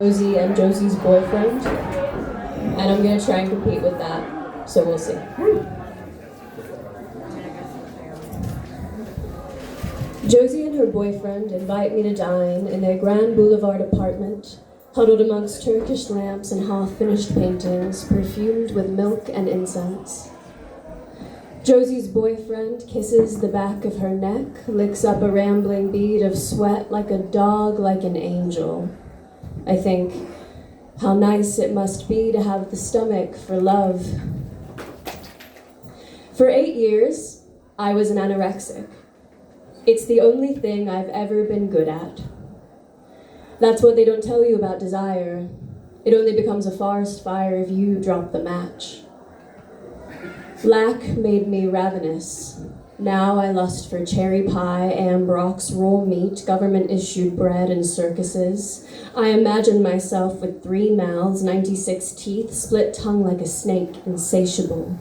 Josie and Josie's boyfriend, and I'm gonna try and compete with that, so we'll see. Josie and her boyfriend invite me to dine in their Grand Boulevard apartment, huddled amongst Turkish lamps and half-finished paintings, perfumed with milk and incense. Josie's boyfriend kisses the back of her neck, licks up a rambling bead of sweat like a dog, like an angel. I think, how nice it must be to have the stomach for love. For 8 years, I was an anorexic. It's the only thing I've ever been good at. That's what they don't tell you about desire. It only becomes a forest fire if you drop the match. Lack made me ravenous. Now I lust for cherry pie, ambrox, raw meat, government-issued bread, and circuses. I imagine myself with 3 mouths, 96 teeth, split tongue like a snake, insatiable.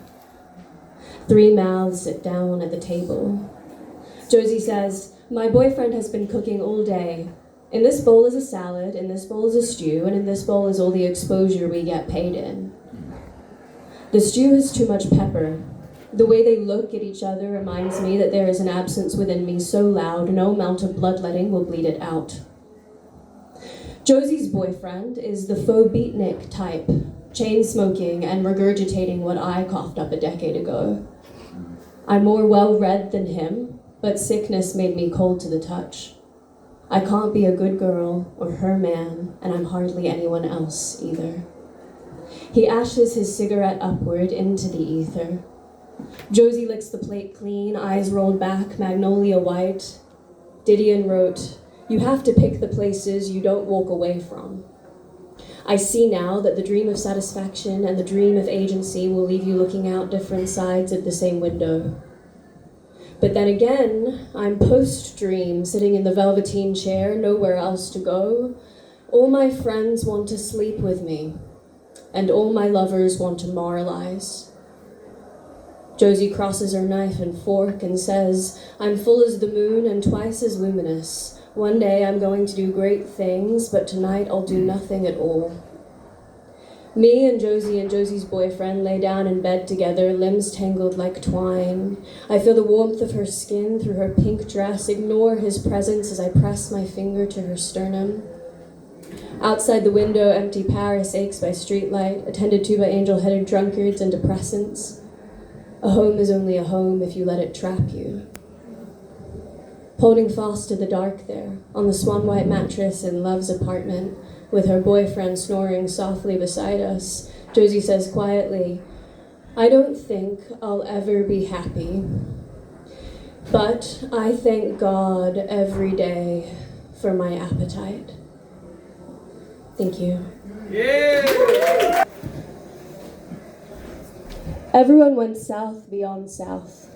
3 mouths sit down at the table. Josie says, "My boyfriend has been cooking all day. In this bowl is a salad, in this bowl is a stew, and in this bowl is all the exposure we get paid in. The stew has too much pepper. The way they look at each other reminds me that there is an absence within me so loud no amount of bloodletting will bleed it out." Josie's boyfriend is the faux beatnik type, chain-smoking and regurgitating what I coughed up a decade ago. I'm more well-read than him, but sickness made me cold to the touch. I can't be a good girl or her man, and I'm hardly anyone else either. He ashes his cigarette upward into the ether. Josie licks the plate clean, eyes rolled back, magnolia white. Didion wrote, "You have to pick the places you don't walk away from." I see now that the dream of satisfaction and the dream of agency will leave you looking out different sides of the same window. But then again, I'm post-dream, sitting in the velveteen chair, nowhere else to go. All my friends want to sleep with me, and all my lovers want to moralize. Josie crosses her knife and fork and says, "I'm full as the moon and twice as luminous. One day I'm going to do great things, but tonight I'll do nothing at all." Me and Josie's boyfriend lay down in bed together, limbs tangled like twine. I feel the warmth of her skin through her pink dress, ignore his presence as I press my finger to her sternum. Outside the window, empty Paris aches by streetlight, attended to by angel-headed drunkards and depressants. A home is only a home if you let it trap you. Holding fast to the dark there, on the swan-white mattress in Love's apartment, with her boyfriend snoring softly beside us, Josie says quietly, "I don't think I'll ever be happy, but I thank God every day for my appetite." Thank you. Yeah! Everyone went south beyond south.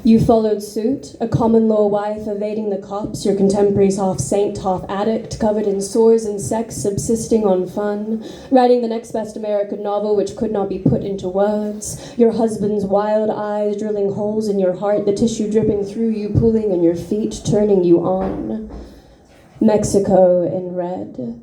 You followed suit, a common law wife evading the cops, your contemporaries half saint, half addict, covered in sores and sex, subsisting on fun, writing the next best American novel which could not be put into words, your husband's wild eyes drilling holes in your heart, the tissue dripping through you, pulling in your feet, turning you on. Mexico in red.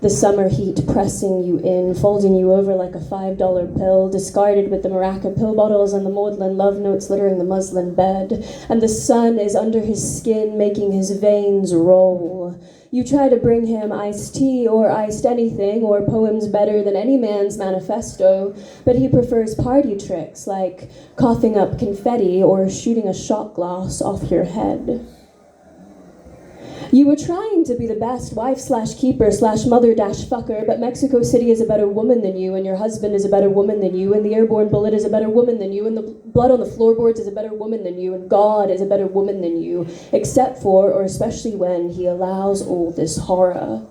The summer heat pressing you in, folding you over like a $5 pill, discarded with the Maraca pill bottles and the maudlin love notes littering the muslin bed. And the sun is under his skin, making his veins roll. You try to bring him iced tea or iced anything or poems better than any man's manifesto, but he prefers party tricks like coughing up confetti or shooting a shot glass off your head. You were trying to be the best wife/keeper/mother-fucker, but Mexico City is a better woman than you, and your husband is a better woman than you, and the airborne bullet is a better woman than you, and the blood on the floorboards is a better woman than you, and God is a better woman than you, except for, or especially when, he allows all this horror.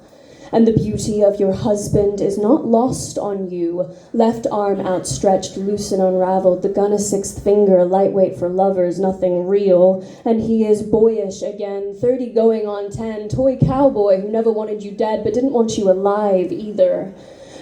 And the beauty of your husband is not lost on you. Left arm outstretched, loose and unraveled, the gun a 6th finger, lightweight for lovers, nothing real. And he is boyish again, 30 going on 10, toy cowboy who never wanted you dead but didn't want you alive either.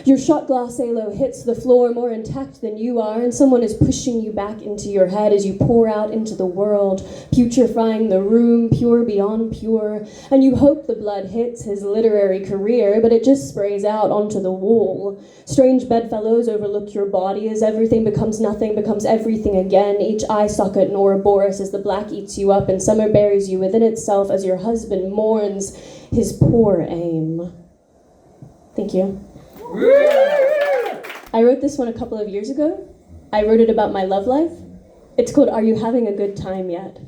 Your shot glass halo hits the floor more intact than you are, and someone is pushing you back into your head as you pour out into the world, putrefying the room, pure beyond pure. And you hope the blood hits his literary career, but it just sprays out onto the wall. Strange bedfellows overlook your body as everything becomes nothing, becomes everything again. Each eye socket an Ouroboros as the black eats you up, and summer buries you within itself as your husband mourns his poor aim. Thank you. I wrote this one a couple of years ago. I wrote it about my love life. It's called Are You Having a Good Time Yet?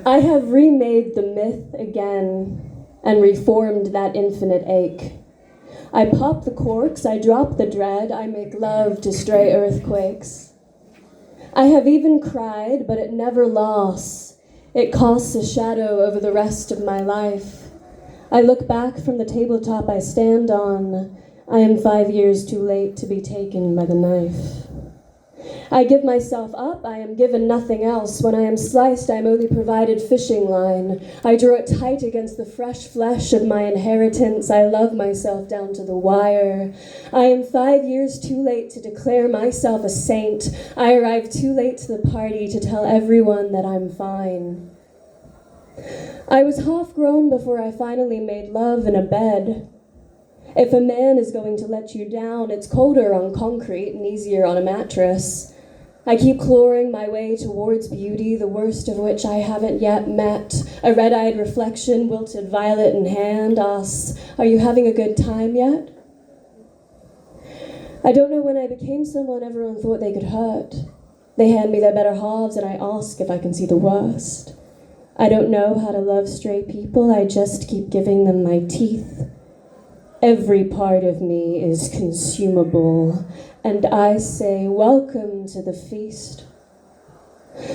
I have remade the myth again and reformed that infinite ache. I pop the corks, I drop the dread, I make love to stray earthquakes. I have even cried, but it never lasts. It casts a shadow over the rest of my life. I look back from the tabletop I stand on. I am 5 years too late to be taken by the knife. I give myself up, I am given nothing else. When I am sliced, I am only provided fishing line. I draw it tight against the fresh flesh of my inheritance. I love myself down to the wire. I am 5 years too late to declare myself a saint. I arrive too late to the party to tell everyone that I'm fine. I was half grown before I finally made love in a bed. If a man is going to let you down, it's colder on concrete and easier on a mattress. I keep clawing my way towards beauty, the worst of which I haven't yet met. A red-eyed reflection, wilted violet in hand, asks, "Are you having a good time yet?" I don't know when I became someone everyone thought they could hurt. They hand me their better halves and I ask if I can see the worst. I don't know how to love stray people, I just keep giving them my teeth. Every part of me is consumable, and I say, welcome to the feast.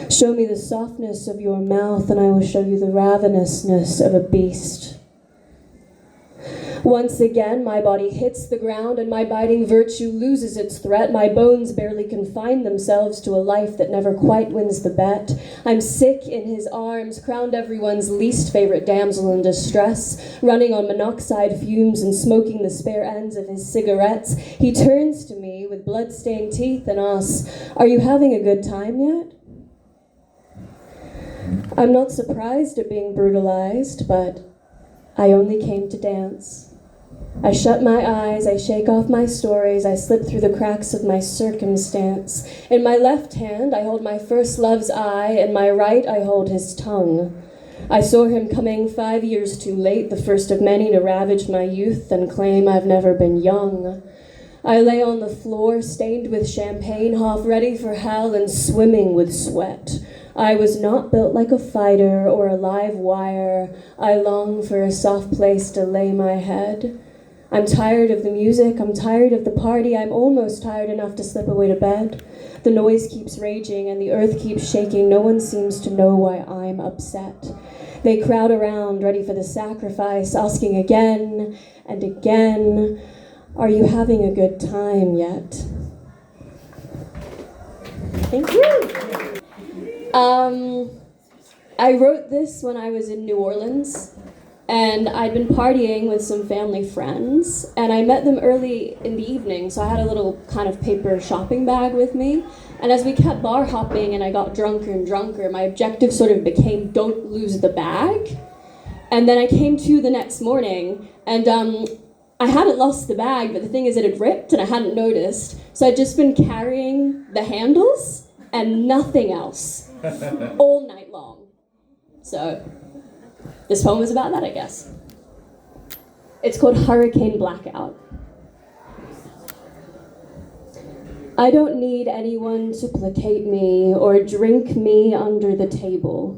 Show me the softness of your mouth, and I will show you the ravenousness of a beast. Once again, my body hits the ground, and my biting virtue loses its threat. My bones barely confine themselves to a life that never quite wins the bet. I'm sick in his arms, crowned everyone's least favorite damsel in distress, running on monoxide fumes and smoking the spare ends of his cigarettes. He turns to me with blood-stained teeth and asks, "Are you having a good time yet?" I'm not surprised at being brutalized, but I only came to dance. I shut my eyes, I shake off my stories, I slip through the cracks of my circumstance. In my left hand, I hold my first love's eye, in my right, I hold his tongue. I saw him coming 5 years too late, the first of many to ravage my youth and claim I've never been young. I lay on the floor, stained with champagne, half ready for hell and swimming with sweat. I was not built like a fighter or a live wire. I long for a soft place to lay my head. I'm tired of the music, I'm tired of the party, I'm almost tired enough to slip away to bed. The noise keeps raging and the earth keeps shaking. No one seems to know why I'm upset. They crowd around, ready for the sacrifice, asking again and again, "Are you having a good time yet?" Thank you. I wrote this when I was in New Orleans, and I'd been partying with some family friends, and I met them early in the evening, so I had a little kind of paper shopping bag with me, and as we kept bar hopping and I got drunker and drunker, my objective sort of became don't lose the bag. And then I came to the next morning, and I hadn't lost the bag, but the thing is it had ripped and I hadn't noticed, so I'd just been carrying the handles and nothing else all night long. So this poem is about that, I guess. It's called Hurricane Blackout. I don't need anyone to placate me or drink me under the table.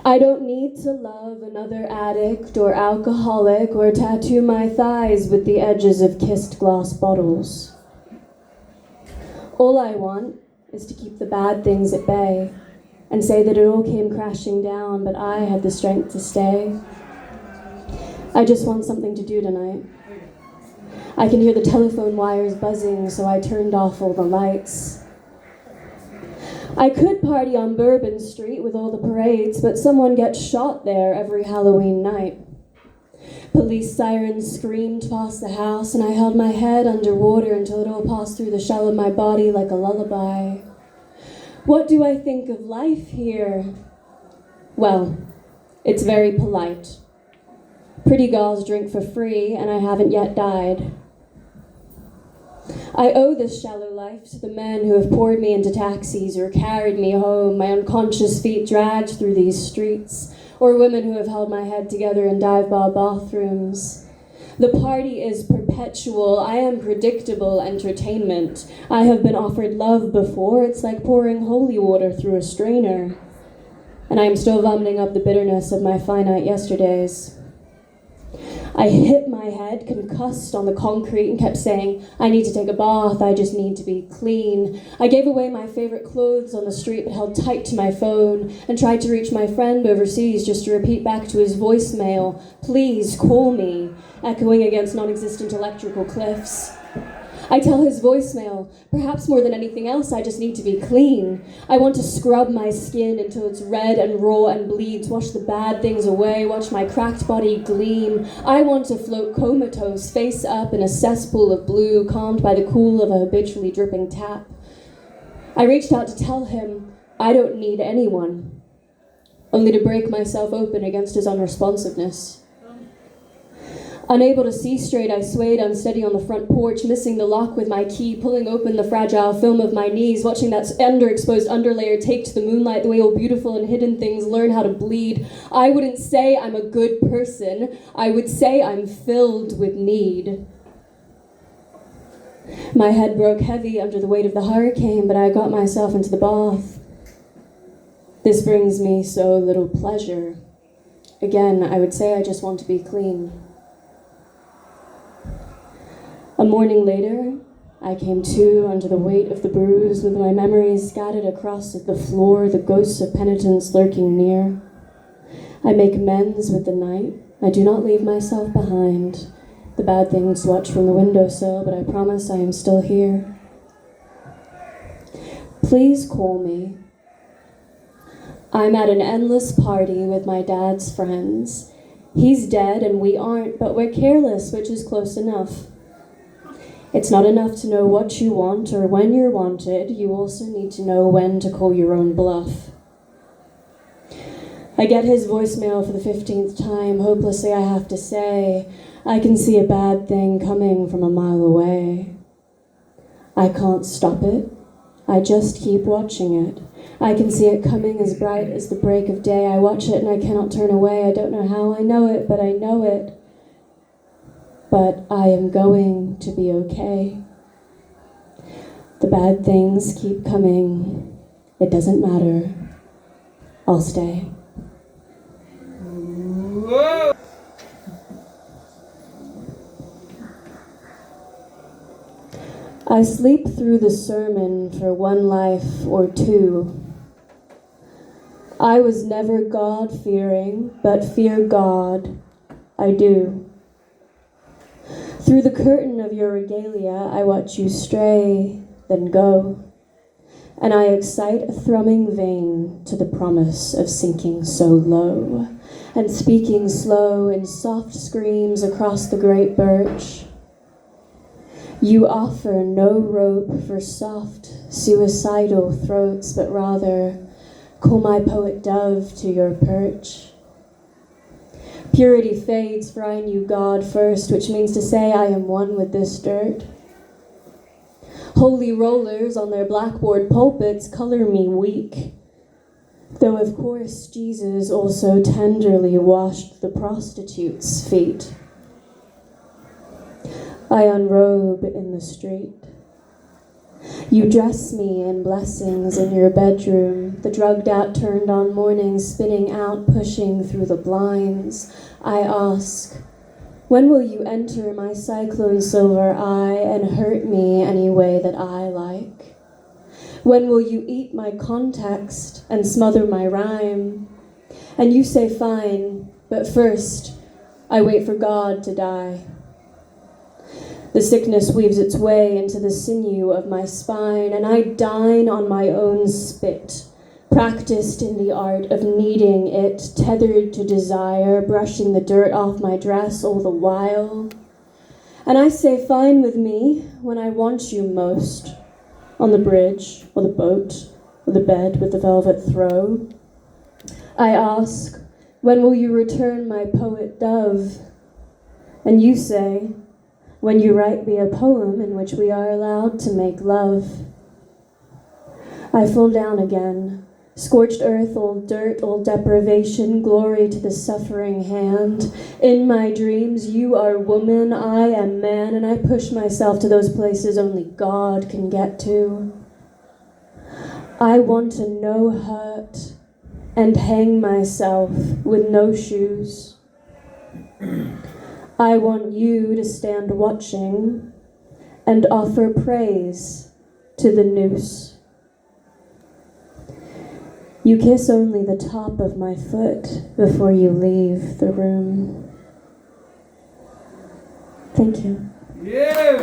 I don't need to love another addict or alcoholic or tattoo my thighs with the edges of kissed glass bottles. All I want is to keep the bad things at bay and say that it all came crashing down, but I had the strength to stay. I just want something to do tonight. I can hear the telephone wires buzzing, so I turned off all the lights. I could party on Bourbon Street with all the parades, but someone gets shot there every Halloween night. Police sirens screamed past the house, and I held my head underwater until it all passed through the shell of my body like a lullaby. What do I think of life here? Well, it's very polite. Pretty girls drink for free, and I haven't yet died. I owe this shallow life to the men who have poured me into taxis or carried me home, my unconscious feet dragged through these streets, or women who have held my head together in dive bar bathrooms. The party is perpetual. I am predictable entertainment. I have been offered love before. It's like pouring holy water through a strainer. And I am still vomiting up the bitterness of my finite yesterdays. I hit my head, concussed on the concrete, and kept saying, I need to take a bath, I just need to be clean. I gave away my favorite clothes on the street, but held tight to my phone, and tried to reach my friend overseas just to repeat back to his voicemail, please call me, echoing against non-existent electrical cliffs. I tell his voicemail, perhaps more than anything else, I just need to be clean. I want to scrub my skin until it's red and raw and bleeds, wash the bad things away, watch my cracked body gleam. I want to float comatose, face up in a cesspool of blue, calmed by the cool of a habitually dripping tap. I reached out to tell him, I don't need anyone, only to break myself open against his unresponsiveness. Unable to see straight, I swayed unsteady on the front porch, missing the lock with my key, pulling open the fragile film of my knees, watching that underexposed underlayer take to the moonlight the way all beautiful and hidden things learn how to bleed. I wouldn't say I'm a good person. I would say I'm filled with need. My head broke heavy under the weight of the hurricane, but I got myself into the bath. This brings me so little pleasure. Again, I would say I just want to be clean. A morning later, I came to under the weight of the bruise, with my memories scattered across the floor, the ghosts of penitence lurking near. I make amends with the night. I do not leave myself behind. The bad things watch from the windowsill, but I promise I am still here. Please call me. I'm at an endless party with my dad's friends. He's dead and we aren't, but we're careless, which is close enough. It's not enough to know what you want or when you're wanted. You also need to know when to call your own bluff. I get his voicemail for the 15th time. Hopelessly, I have to say, I can see a bad thing coming from a mile away. I can't stop it. I just keep watching it. I can see it coming as bright as the break of day. I watch it and I cannot turn away. I don't know how I know it, but I know it. But I am going to be okay. The bad things keep coming. It doesn't matter. I'll stay. Whoa. I sleep through the sermon for one life or two. I was never God-fearing, but fear God, I do. Through the curtain of your regalia, I watch you stray, then go, and I excite a thrumming vein to the promise of sinking so low, and speaking slow in soft screams across the great birch. You offer no rope for soft, suicidal throats, but rather call my poet dove to your perch. Purity fades, for I knew God first, which means to say I am one with this dirt. Holy rollers on their blackboard pulpits color me weak, though of course Jesus also tenderly washed the prostitute's feet. I unrobe in the street. You dress me in blessings in your bedroom, the drugged out, turned on mornings spinning out, pushing through the blinds. I ask, when will you enter my cyclone silver eye and hurt me any way that I like? When will you eat my context and smother my rhyme? And you say fine, but first I wait for God to die. The sickness weaves its way into the sinew of my spine, and I dine on my own spit, practiced in the art of kneading it, tethered to desire, brushing the dirt off my dress all the while. And I say fine with me when I want you most, on the bridge, or the boat, or the bed with the velvet throw. I ask, when will you return my poet dove? And you say, when you write me a poem in which we are allowed to make love. I fall down again, scorched earth, old dirt, old deprivation, glory to the suffering hand. In my dreams, you are woman, I am man, and I push myself to those places only God can get to. I want to know hurt and hang myself with no shoes. I want you to stand watching and offer praise to the noose. You kiss only the top of my foot before you leave the room. Thank you. Yeah.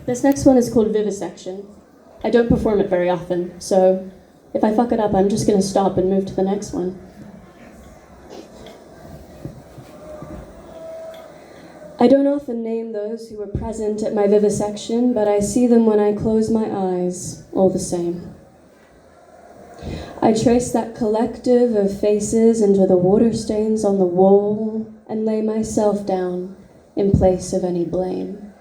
This next one is called Vivisection. I don't perform it very often, so if I fuck it up, I'm just going to stop and move to the next one. I don't often name those who were present at my vivisection, but I see them when I close my eyes, all the same. I trace that collective of faces into the water stains on the wall and lay myself down in place of any blame.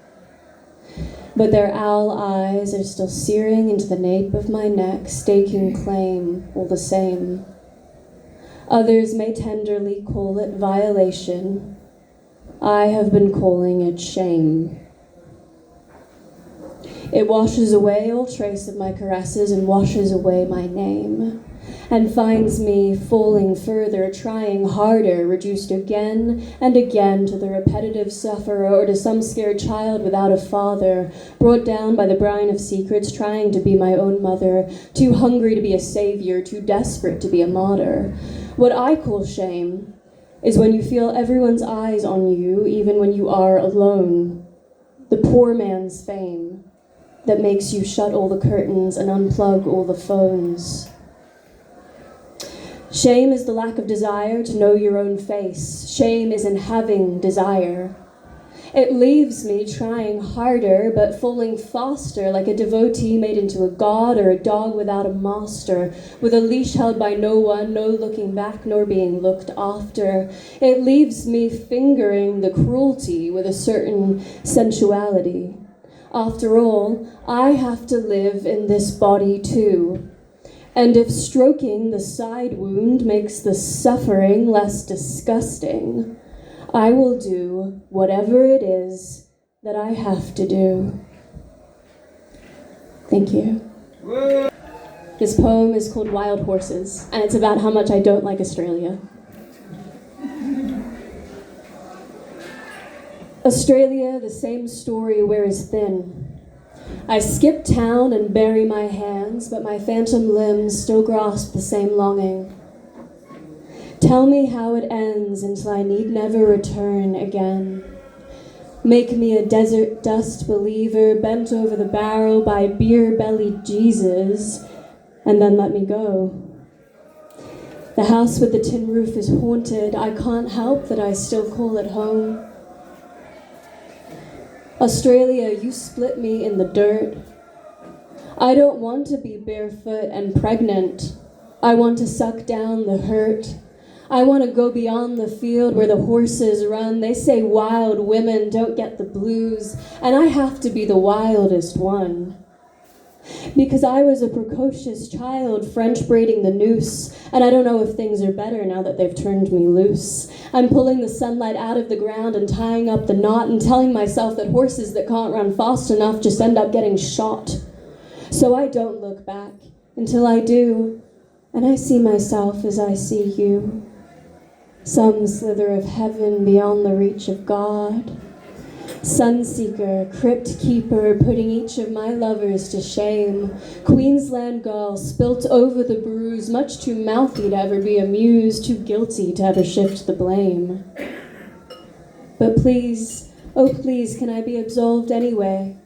But their owl eyes are still searing into the nape of my neck, staking claim all the same. Others may tenderly call it violation. I have been calling it shame. It washes away all trace of my caresses and washes away my name, and finds me falling further, trying harder, reduced again and again to the repetitive sufferer or to some scared child without a father, brought down by the brine of secrets, trying to be my own mother, too hungry to be a savior, too desperate to be a martyr. What I call shame is when you feel everyone's eyes on you, even when you are alone. The poor man's fame that makes you shut all the curtains and unplug all the phones. Shame is the lack of desire to know your own face. Shame is in having desire. It leaves me trying harder, but falling faster, like a devotee made into a god or a dog without a master, with a leash held by no one, no looking back nor being looked after. It leaves me fingering the cruelty with a certain sensuality. After all, I have to live in this body too. And if stroking the side wound makes the suffering less disgusting, I will do whatever it is that I have to do. Thank you. This poem is called Wild Horses, and it's about how much I don't like Australia. Australia, the same story wears thin. I skip town and bury my hands, but my phantom limbs still grasp the same longing. Tell me how it ends until I need never return again. Make me a desert dust believer bent over the barrel by beer-bellied Jesus, and then let me go. The house with the tin roof is haunted. I can't help that I still call it home. Australia, you split me in the dirt. I don't want to be barefoot and pregnant. I want to suck down the hurt. I want to go beyond the field where the horses run. They say wild women don't get the blues, and I have to be the wildest one. Because I was a precocious child, French braiding the noose, and I don't know if things are better now that they've turned me loose. I'm pulling the sunlight out of the ground and tying up the knot and telling myself that horses that can't run fast enough just end up getting shot. So I don't look back until I do, and I see myself as I see you. Some slither of heaven beyond the reach of God. Sunseeker, crypt keeper, putting each of my lovers to shame. Queensland girl, spilt over the bruise, much too mouthy to ever be amused, too guilty to ever shift the blame. But please, oh please, can I be absolved anyway?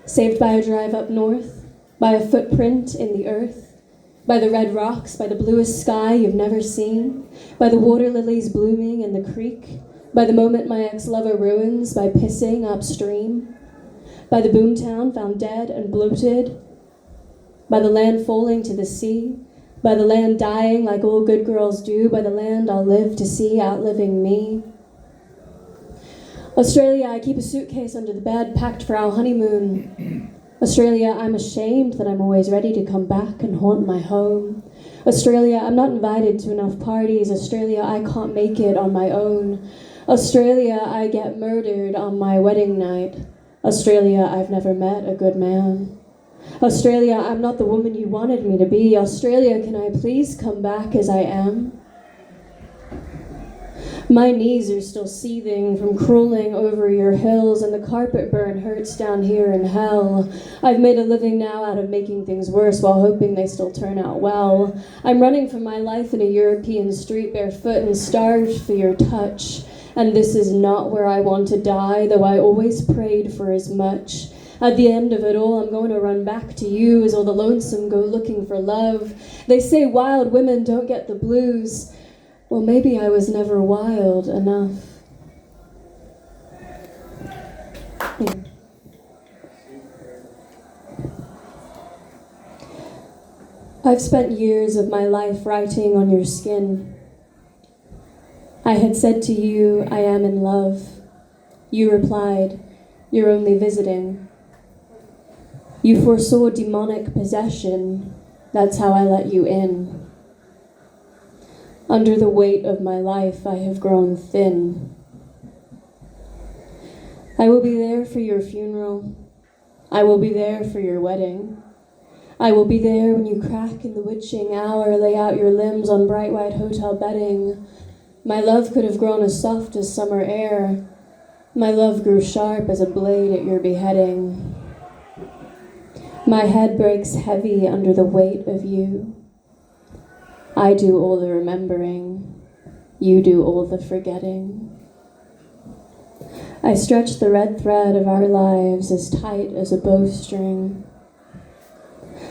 Saved by a drive up north, by a footprint in the earth, By the red rocks, by the bluest sky you've never seen, by the water lilies blooming in the creek, by the moment my ex-lover ruins by pissing upstream, by the boomtown found dead and bloated, by the land falling to the sea, by the land dying like all good girls do, by the land I'll live to see outliving me. Australia, I keep a suitcase under the bed packed for our honeymoon. Australia, I'm ashamed that I'm always ready to come back and haunt my home. Australia, I'm not invited to enough parties. Australia, I can't make it on my own. Australia, I get murdered on my wedding night. Australia, I've never met a good man. Australia, I'm not the woman you wanted me to be. Australia, can I please come back as I am? My knees are still seething from crawling over your hills, and the carpet burn hurts down here in hell. I've made a living now out of making things worse while hoping they still turn out well. I'm running for my life in a European street barefoot and starved for your touch. And this is not where I want to die, though I always prayed for as much. At the end of it all, I'm going to run back to you as all the lonesome go looking for love. They say wild women don't get the blues. Well, maybe I was never wild enough. I've spent years of my life writing on your skin. I had said to you, I am in love. You replied, you're only visiting. You foresaw demonic possession. That's how I let you in. Under the weight of my life, I have grown thin. I will be there for your funeral. I will be there for your wedding. I will be there when you crack in the witching hour, lay out your limbs on bright white hotel bedding. My love could have grown as soft as summer air. My love grew sharp as a blade at your beheading. My head breaks heavy under the weight of you. I do all the remembering. You do all the forgetting. I stretch the red thread of our lives as tight as a bowstring.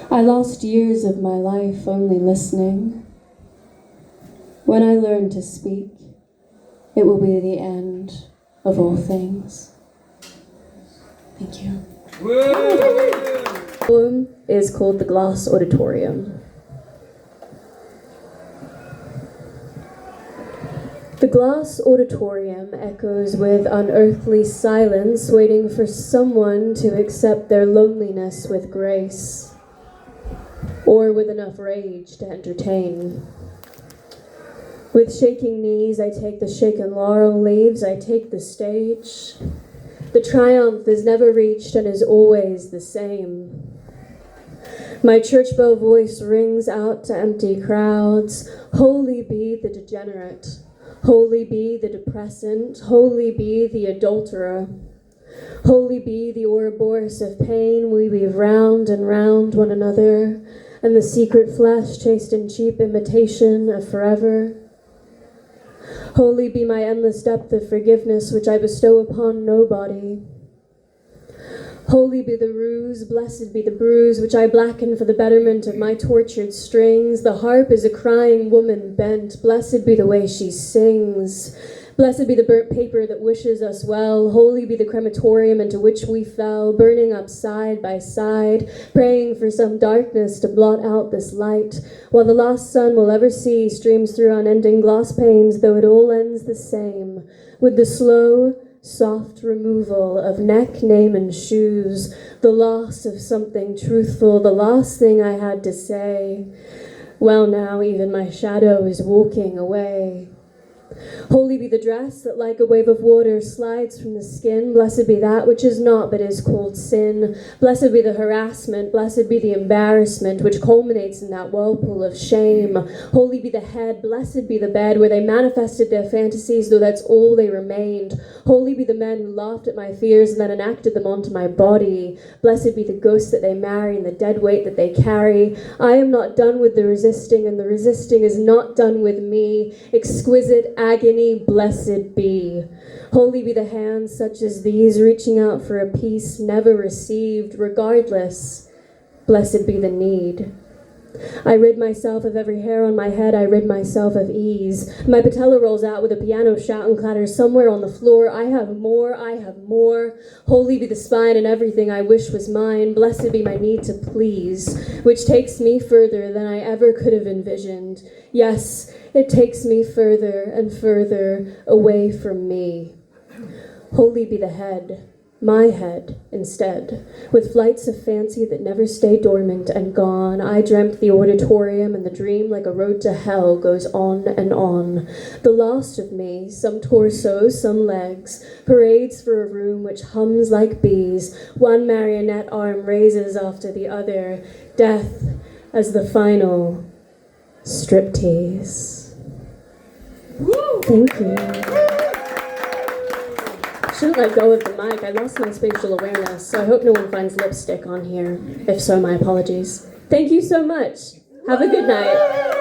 I lost years of my life only listening. When I learn to speak, it will be the end of all things. Thank you. The poem is called The Glass Auditorium. The glass auditorium echoes with unearthly silence, waiting for someone to accept their loneliness with grace, or with enough rage to entertain. With shaking knees, I take the shaken laurel leaves, I take the stage. The triumph is never reached and is always the same. My church bell voice rings out to empty crowds. Holy be the degenerate. Holy be the depressant. Holy be the adulterer. Holy be the Ouroboros of pain we weave round and round one another, and the secret flesh chased in cheap imitation of forever. Holy be my endless depth of forgiveness which I bestow upon nobody. Holy be the ruse, blessed be the bruise which I blacken for the betterment of my tortured strings. The harp is a crying woman bent, blessed be the way she sings. Blessed be the burnt paper that wishes us well. Holy be the crematorium into which we fell, burning up side by side, praying for some darkness to blot out this light, while the last sun we'll ever see streams through unending glass panes, though it all ends the same, with the slow, soft removal of neck, name, and shoes, the loss of something truthful, the last thing I had to say. Well, now even my shadow is walking away. Holy be the dress that like a wave of water slides from the skin. Blessed be that which is not but is called sin. Blessed be the harassment, blessed be the embarrassment which culminates in that whirlpool of shame. Holy be the head, blessed be the bed where they manifested their fantasies, though that's all they remained. Holy be the men who laughed at my fears and then enacted them onto my body. Blessed be the ghosts that they marry and the dead weight that they carry. I am not done with the resisting, and the resisting is not done with me. Exquisite agony, blessed be. Holy be the hands such as these, reaching out for a peace never received. Regardless, blessed be the need. I rid myself of every hair on my head, I rid myself of ease. My patella rolls out with a piano shout and clatters somewhere on the floor. I have more, I have more. Holy be the spine and everything I wish was mine. Blessed be my need to please, which takes me further than I ever could have envisioned. Yes, it takes me further and further away from me. Holy be the head, my head instead, with flights of fancy that never stay dormant and gone. I dreamt the auditorium, and the dream, like a road to hell, goes on and on. The lost of me, some torso, some legs, parades for a room which hums like bees. One marionette arm raises after the other, death as the final striptease. Thank you. Shouldn't let go of the mic. I lost my spatial awareness, so I hope no one finds lipstick on here. If so, my apologies. Thank you so much. Have a good night.